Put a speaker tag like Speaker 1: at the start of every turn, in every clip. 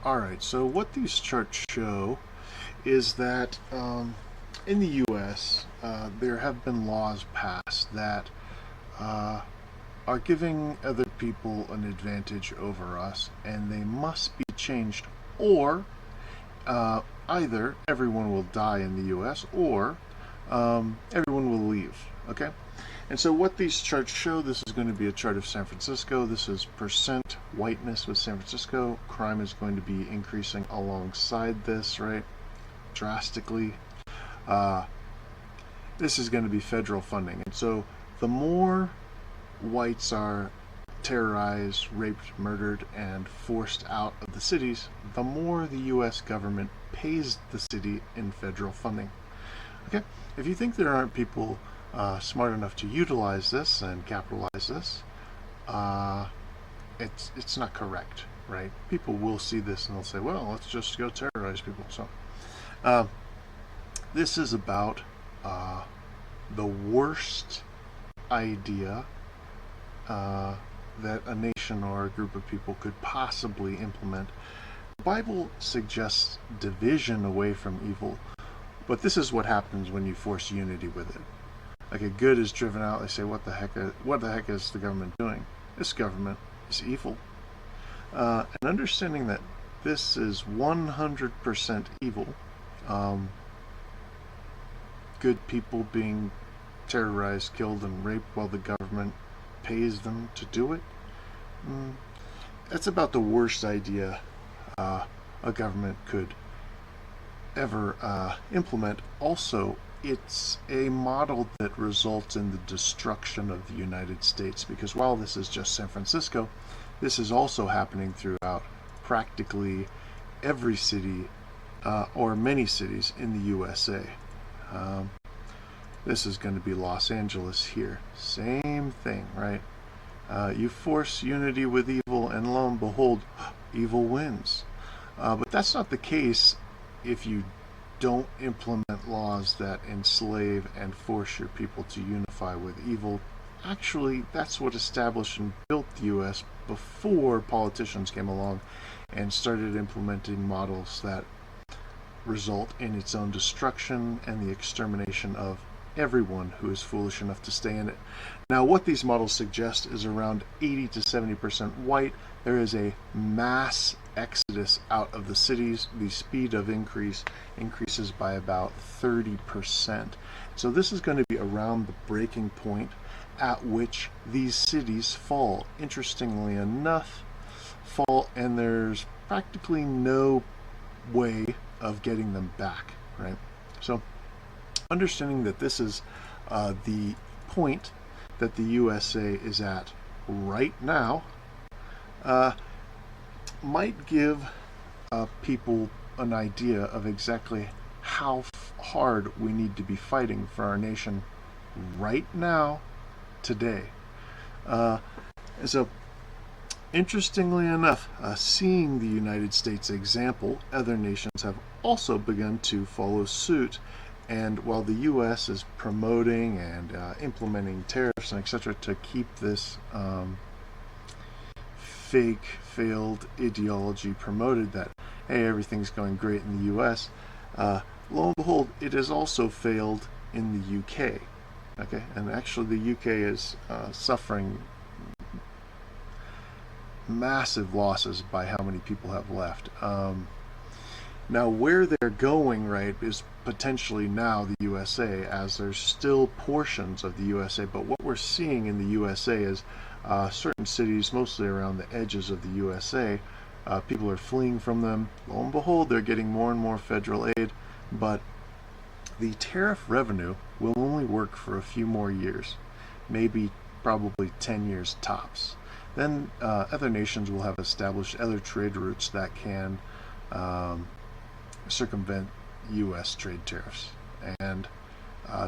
Speaker 1: Alright, so what these charts show is that in the US, there have been laws passed that uh, are giving other people an advantage over us, and they must be changed, or either everyone will die in the US or everyone will leave. Okay? And so, what these charts show, this is going to be a chart of San Francisco. This is percent whiteness with San Francisco. Crime is going to be increasing alongside this, right? Drastically. Uh, this is going to be federal funding. And so, the more whites are terrorized, raped, murdered, and forced out of the cities, the more the U.S. government pays the city in federal funding. Okay? If you think there aren't people smart enough to utilize this and capitalize this, uh, it's not correct, right? People will see this and they'll say, "Well, let's just go terrorize people." So, uh, this is about the worst idea uh, that a nation or a group of people could possibly implement. The Bible suggests division away from evil, but this is what happens when you force unity with it. Like, a good is driven out. They say, what the heck is the government doing? This government is evil. And understanding that this is 100% evil, um, good people being terrorized, killed, and raped while the government pays them to do it, that's about the worst idea a government could ever implement. Also, it's a model that results in the destruction of the United States, because while this is just San Francisco, this is also happening throughout practically every city or many cities in the USA. Um, this is going to be Los Angeles here. Same thing, right? You force unity with evil, and lo and behold, evil wins. But that's not the case if you don't implement laws that enslave and force your people to unify with evil. Actually, that's what established and built the U.S. before politicians came along and started implementing models that result in its own destruction and the extermination of everyone who is foolish enough to stay in it. Now, what these models suggest is around 80 to 70% white. There is a mass exodus out of the cities. The speed of increases by about 30%. So this is going to be around the breaking point at which these cities fall. Interestingly enough, and there's practically no way of getting them back, right? So, understanding that this is the point that the USA is at right now, might give people an idea of exactly how hard we need to be fighting for our nation right now, today. So, interestingly enough, seeing the United States example, other nations have also begun to follow suit. And while the U.S. is promoting and implementing tariffs and etc. to keep this fake, failed ideology promoted that, hey, everything's going great in the U.S., lo and behold, it has also failed in the U.K. Okay, and actually the U.K. is suffering massive losses by how many people have left. Now, where they're going, right, is potentially now the USA, as there's still portions of the USA. But what we're seeing in the USA is certain cities, mostly around the edges of the USA, people are fleeing from them. Lo and behold, they're getting more and more federal aid. But the tariff revenue will only work for a few more years, maybe probably 10 years tops. Then other nations will have established other trade routes that can circumvent U.S. trade tariffs, and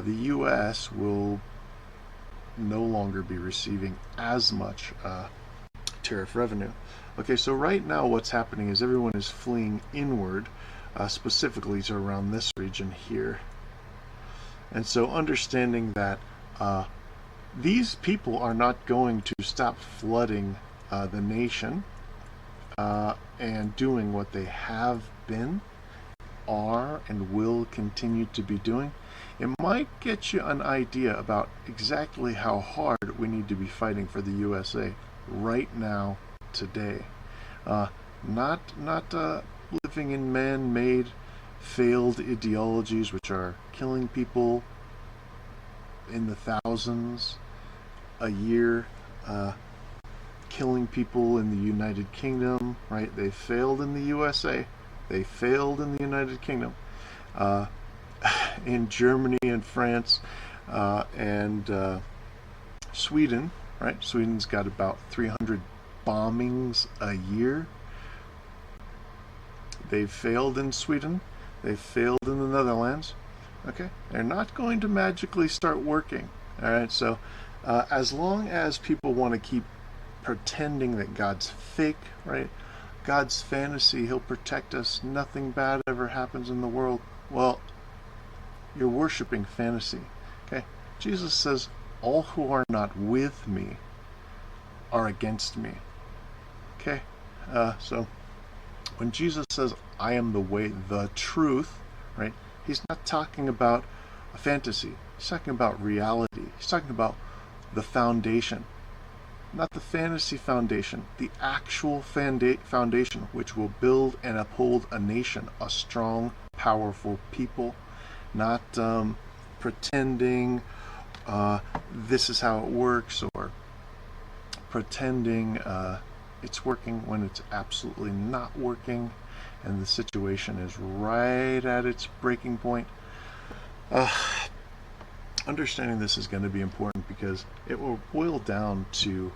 Speaker 1: the U.S. will no longer be receiving as much tariff revenue. Okay, so right now what's happening is everyone is fleeing inward, specifically to around this region here. And so understanding that these people are not going to stop flooding the nation and doing what they have been, are, and will continue to be doing, it might get you an idea about exactly how hard we need to be fighting for the USA right now, today. Not living in man-made, failed ideologies which are killing people in the thousands a year, killing people in the United Kingdom, right? They failed in the USA. They failed in the United Kingdom. In Germany and France and Sweden, right? Sweden's got about 300 bombings a year. They've failed in Sweden. They've failed in the Netherlands. Okay? They're not going to magically start working. All right? So as long as people want to keep pretending that God's fake, right? God's fantasy, he'll protect us, nothing bad ever happens in the world. Well, you're worshiping fantasy. Okay? Jesus says, all who are not with me are against me. Okay? So when Jesus says, I am the way, the truth, right? He's not talking about a fantasy. He's talking about reality. He's talking about the foundation. Not the fantasy foundation, the actual foundation which will build and uphold a nation, a strong, powerful people. Not pretending this is how it works, or pretending it's working when it's absolutely not working and the situation is right at its breaking point. Understanding this is going to be important because it will boil down to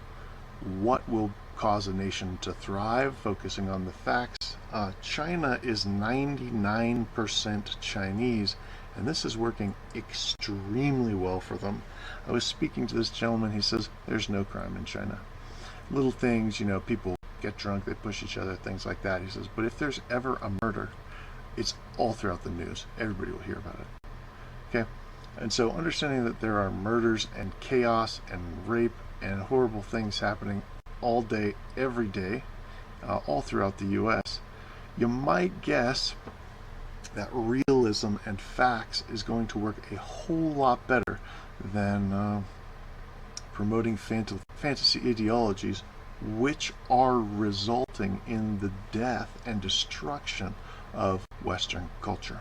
Speaker 1: what will cause a nation to thrive, focusing on the facts. China is 99% Chinese, and this is working extremely well for them. I was speaking to this gentleman. He says there's no crime in China. Little things, people get drunk, they push each other, things like that. He says, but if there's ever a murder, it's all throughout the news. Everybody will hear about it. Okay? And so understanding that there are murders and chaos and rape and horrible things happening all day, every day, all throughout the U.S., you might guess that realism and facts is going to work a whole lot better than promoting fantasy ideologies, which are resulting in the death and destruction of Western culture.